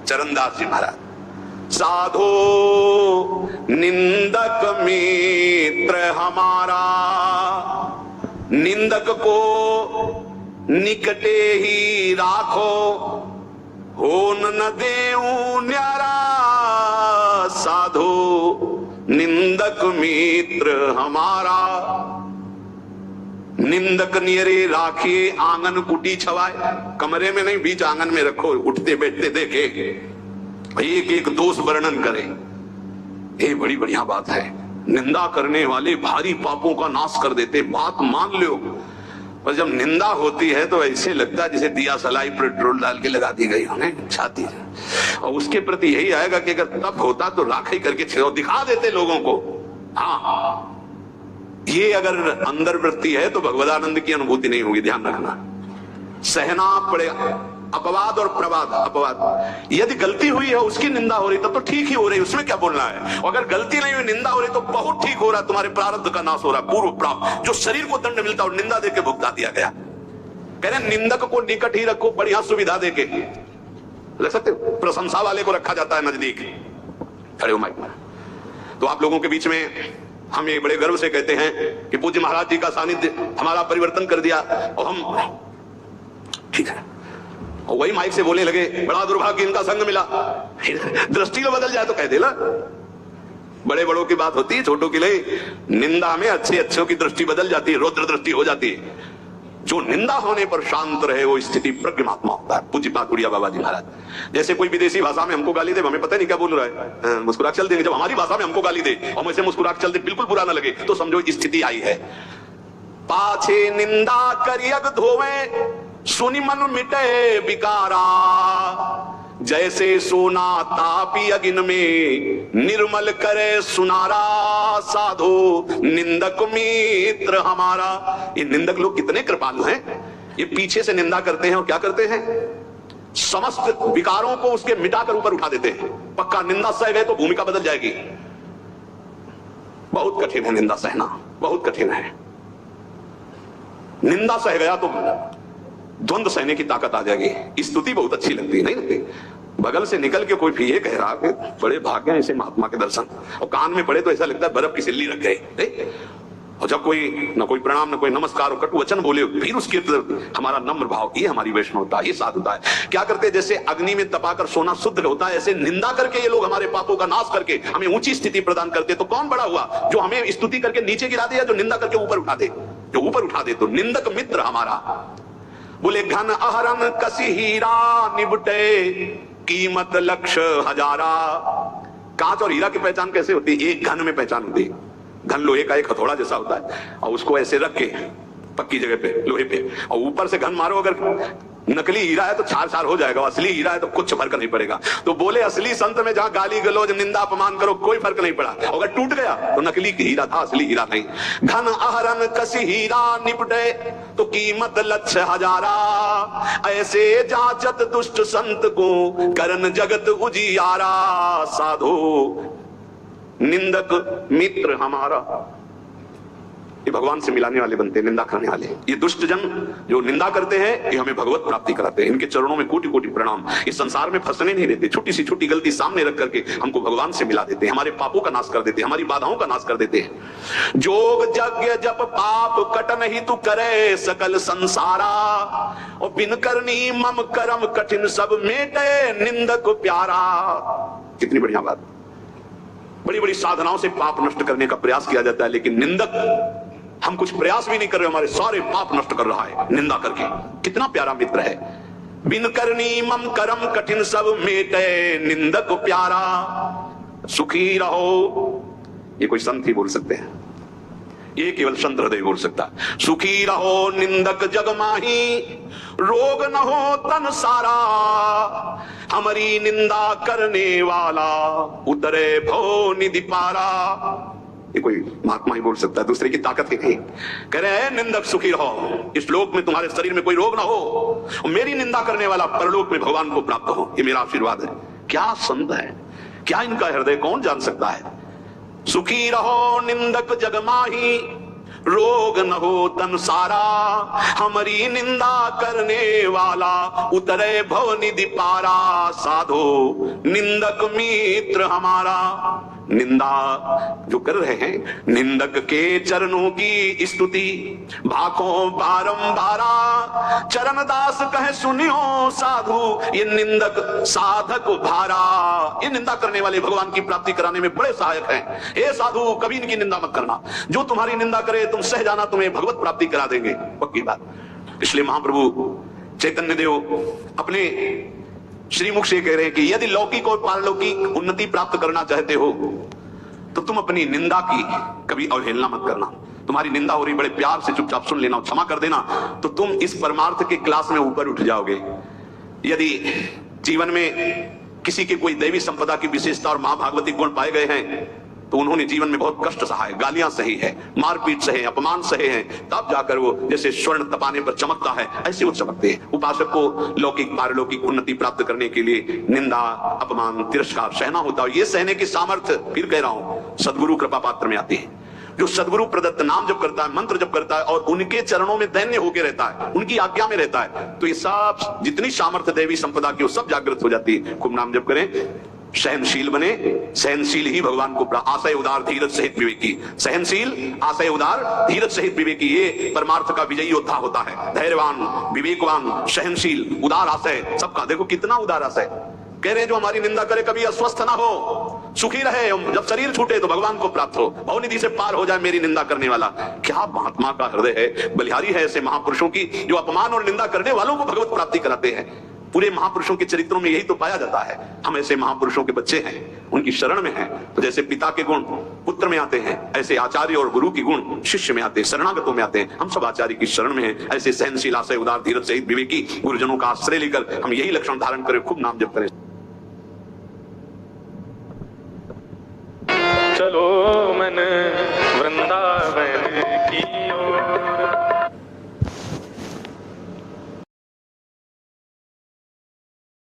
चरणदास जी महाराज, साधो निंदक मित्र हमारा, निंदक को निकटे ही राखो, होन न देऊ न्यारा, साधो निंदक मित्र हमारा। निंदक नियरे राखिए आंगन कुटी छवाए, कमरे में नहीं बीच आंगन में रखो, उठते बैठते देखे, एक एक दोष वर्णन करें। ये बड़ी बढ़िया बात है। निंदा करने वाले भारी पापों का नाश कर देते, बात मान लो। पर जब निंदा होती है तो ऐसे लगता है जैसे दिया सलाई पेट्रोल डाल के लगा दी गई उन्हें छाती, और उसके प्रति यही आएगा कि अगर तब होता तो राखी करके दिखा देते लोगों को। हाँ, ये अगर अंदर वृत्ति है तो भगवदानंद की अनुभूति नहीं होगी, ध्यान रखना। सहना पड़ेगा अपवाद और प्रवाद। अपवाद यदि गलती हुई है उसकी निंदा हो रही तब तो ठीक ही हो रही, उसमें क्या बोलना है। और अगर गलती नहीं हुई निंदा हो रही तो बहुत ठीक हो रहा, तुम्हारे प्रारब्ध का नाश हो रहा, पूर्व प्राप्त जो शरीर को दंड मिलता और निंदा देके भुगता दिया गया। कह रहे निंदक को निकट ही रखो, बढ़िया सुविधा देके रख सकते, प्रशंसा वाले को रखा जाता है नजदीक। खड़े हो माइक में। तो आप लोगों के बीच में हम ये बड़े गर्व से कहते हैं कि पूज्य महाराज जी का सानिध्य हमारा परिवर्तन कर दिया, और हम ठीक है। और वही माइक से बोलने लगे बड़ा दुर्भाग्य इनका संग मिला। दृष्टि को बदल जाए तो कह देना, बड़े बड़ों की बात होती है, छोटों की नहीं। निंदा में अच्छे अच्छों की दृष्टि बदल जाती है, रौद्र दृष्टि हो जाती है। जो निंदा होने पर शांत रहे वो स्थिति प्रज्ञात्मा होता है। पूज्य पाक गुड़िया बाबा जी महाराज जैसे कोई विदेशी भाषा में हमको गाली दे, हमें पता नहीं क्या बोल रहा है, मुस्कुरा चल देंगे। जब हमारी भाषा में हमको गाली दे और वैसे मुस्कुरा चल दे, बिल्कुल बुरा ना लगे, तो समझो स्थिति आई है। पाछे निंदा करियग धोवे, सुनि मन मिटे विकारा, जैसे सोना तापी अगिन में, निर्मल करे सुनारा, साधो निंदक मित्र हमारा। ये निंदक लोग कितने कृपालु हैं। ये पीछे से निंदा करते हैं और क्या करते हैं, समस्त विकारों को उसके मिटाकर ऊपर उठा देते हैं। पक्का निंदा सह गए तो भूमिका बदल जाएगी। बहुत कठिन है निंदा सहना, बहुत कठिन है। निंदा सह गया तो द्वंद्व सहने की ताकत आ जाएगी। स्तुति बहुत अच्छी लगती है, नहीं लगती। बगल से निकल के कोई भी ये कह रहा कि बड़े भाग्य हैं ऐसे महात्मा के दर्शन, और कान में पड़े तो ऐसा लगता है बर्फ की सिल्ली रख गई। और जब कोई न कोई प्रणाम न कोई नमस्कार और कटु वचन बोले, फिर उसके हमारा नम्र भाव, ये हमारी वैष्णवता, ये साधुता है। क्या करते हैं, जैसे अग्नि में तपाकर सोना शुद्ध होता है, ऐसे निंदा करके ये लोग हमारे पापों का नाश करके हमें ऊंची स्थिति प्रदान करते। तो कौन बड़ा हुआ, जो हमें स्तुति करके नीचे गिरा दे या जो निंदा करके ऊपर उठा दे। जो ऊपर उठा दे तो निंदक मित्र हमारा। बोले घन अहरन कसी हीरा, निबटे कीमत लक्ष्य हजारा। कांच और हीरा की पहचान कैसे होती है, एक घन में पहचान होती है। घन लोहे का एक हथौड़ा जैसा होता है, और उसको ऐसे रख के पक्की जगह पे लोहे पे, और ऊपर से घन मारो। अगर नकली हीरा है तो छार छार हो जाएगा, असली हीरा है तो कुछ फर्क नहीं पड़ेगा। तो बोले असली संत में जहां गाली गलौज निंदा अपमान करो कोई फर्क नहीं पड़ा। अगर टूट गया तो नकली हीरा था, असली हीरा नहीं। घन अहरन कसी हीरा, निपटे तो कीमत लक्ष्य हजारा, ऐसे जाचत दुष्ट संत को करन जगत उजियारा, साधो निंदक मित्र हमारा। ये भगवान से मिलाने वाले बनते हैं, निंदा करने वाले। ये दुष्ट जन जो निंदा करते हैं ये हमें भगवत प्राप्ति कराते हैं। इनके चरणों में कोटि कोटि प्रणाम। इस संसार में फंसने नहीं देते, छोटी सी छोटी गलती सामने रख करके हमको भगवान से मिला देते हैं, हमारे पापों का नाश कर देते हैं, हमारी बाधाओं का नाश कर देते हैं। जोग यज्ञ जप पाप कट नहीं तू करे सकल संसारा, और बिन करनी मम करम कठिन सब मेटे निंदक प्यारा। कितनी बढ़िया बात। बड़ी बड़ी साधनाओं से पाप नष्ट करने का प्रयास किया जाता है, लेकिन निंदक, हम कुछ प्रयास भी नहीं कर रहे, हमारे सारे पाप नष्ट कर रहा है निंदा करके। कितना प्यारा मित्र है। बिन करनी मम करम कठिन सब मेटे निंदक प्यारा, सुखी रहो। ये कोई संत ही बोल सकते हैं, ये केवल संत हृदय बोल सकता है। सुखी रहो निंदक जग माही, रोग न हो तन सारा, हमारी निंदा करने वाला उतरे भो निधि पारा। ये कोई महात्मा ही बोल सकता है, दूसरे की ताकत ही नहीं। कह रहे हैं निंदक सुखी रहो, इस लोक में तुम्हारे शरीर में कोई रोग ना हो, और मेरी निंदा करने वाला परलोक में भगवान को प्राप्त हो। ये मेरा आशीर्वाद है। क्या संत है, क्या इनका हृदय कौन जान सकता है। सुखी रहो निंदक जग माही, रोग न हो तन सारा, हमारी निंदा करने वाला उतरे भव निधि पारा। साधो निंदक मित्र हमारा। निंदा जो कर रहे हैं, निंदक के चरणों की स्तुति भाखों बारंबारा। चरण दास कहे सुनियो साधु, ये निंदक साधक भारा। ये निंदा करने वाले भगवान की प्राप्ति कराने में बड़े सहायक हैं। हे साधु, कभी इनकी निंदा मत करना। जो तुम्हारी निंदा करे तुम सह जाना, तुम्हें भगवत प्राप्ति करा देंगे, पक्की बात। इसलिए महाप्रभु चैतन्य देव अपने श्रीमुख से कह रहे हैं कि यदि लौकिक और पारलौकिक उन्नति प्राप्त करना चाहते हो तो तुम अपनी निंदा की कभी अवहेलना मत करना। तुम्हारी निंदा हो रही, बड़े प्यार से चुपचाप सुन लेना, क्षमा कर देना, तो तुम इस परमार्थ के क्लास में ऊपर उठ जाओगे। यदि जीवन में किसी के कोई दैवी संपदा की विशेषता और महाभागवती गुण पाए गए हैं तो उन्होंने जीवन में बहुत कष्ट सहा है, गालियां सही है, मारपीट सहे, अपमान सहे हैं, तब जाकर वो जैसे स्वर्ण तपाने पर चमकता है ऐसे वो चमकते हैं। उपासक को लौकिक पारलौकिक उन्नति प्राप्त करने के लिए निंदा, अपमान, तिरस्कार सहना होता है। ये सहने की सामर्थ्य, फिर कह रहा हूं, सदगुरु कृपा पात्र में आती है। जो सदगुरु प्रदत्त नाम जप करता है, मंत्र जप करता है और उनके चरणों में दैन्य होकर रहता है, उनकी आज्ञा में रहता है, तो ये सब जितनी सामर्थ्य देवी संपदा की वो सब जागृत हो जाती है। खूब नाम जप करें, सहनशील बने, सहनशील ही भगवान को आशय उदार धीरज सहित विवेकी। सहनशील, आशय उदार, धीरज सहित विवेकी, ये परमार्थ का विजयी योद्धा होता है। धैर्यवान, विवेकवान, सहनशील, उदार आशय, सबका देखो कितना उदार आशय। कह रहे जो हमारी निंदा करे कभी अस्वस्थ ना हो, सुखी रहे, जब शरीर छूटे तो भगवान को प्राप्त हो, भवनिधि से पार हो जाए मेरी निंदा करने वाला। क्या महात्मा का हृदय है, बलिहारी है ऐसे महापुरुषों की जो अपमान और निंदा करने वालों को भगवत प्राप्ति कराते हैं। पूरे महापुरुषों के चरित्रों में यही तो पाया जाता है। हम ऐसे महापुरुषों के बच्चे हैं, उनकी शरण में हैं, तो जैसे पिता के गुण पुत्र में आते हैं, ऐसे आचार्य और गुरु के गुण शिष्य में आते हैं, शरणागतों में आते हैं। हम सब आचार्य की शरण में हैं। ऐसे सहनशील, आशय उदार, धीरज सहित विवेकी गुरुजनों का आश्रय लेकर हम यही लक्षण धारण करें। खूब नाम जप करें। चलो मन वृंदावन की ओर।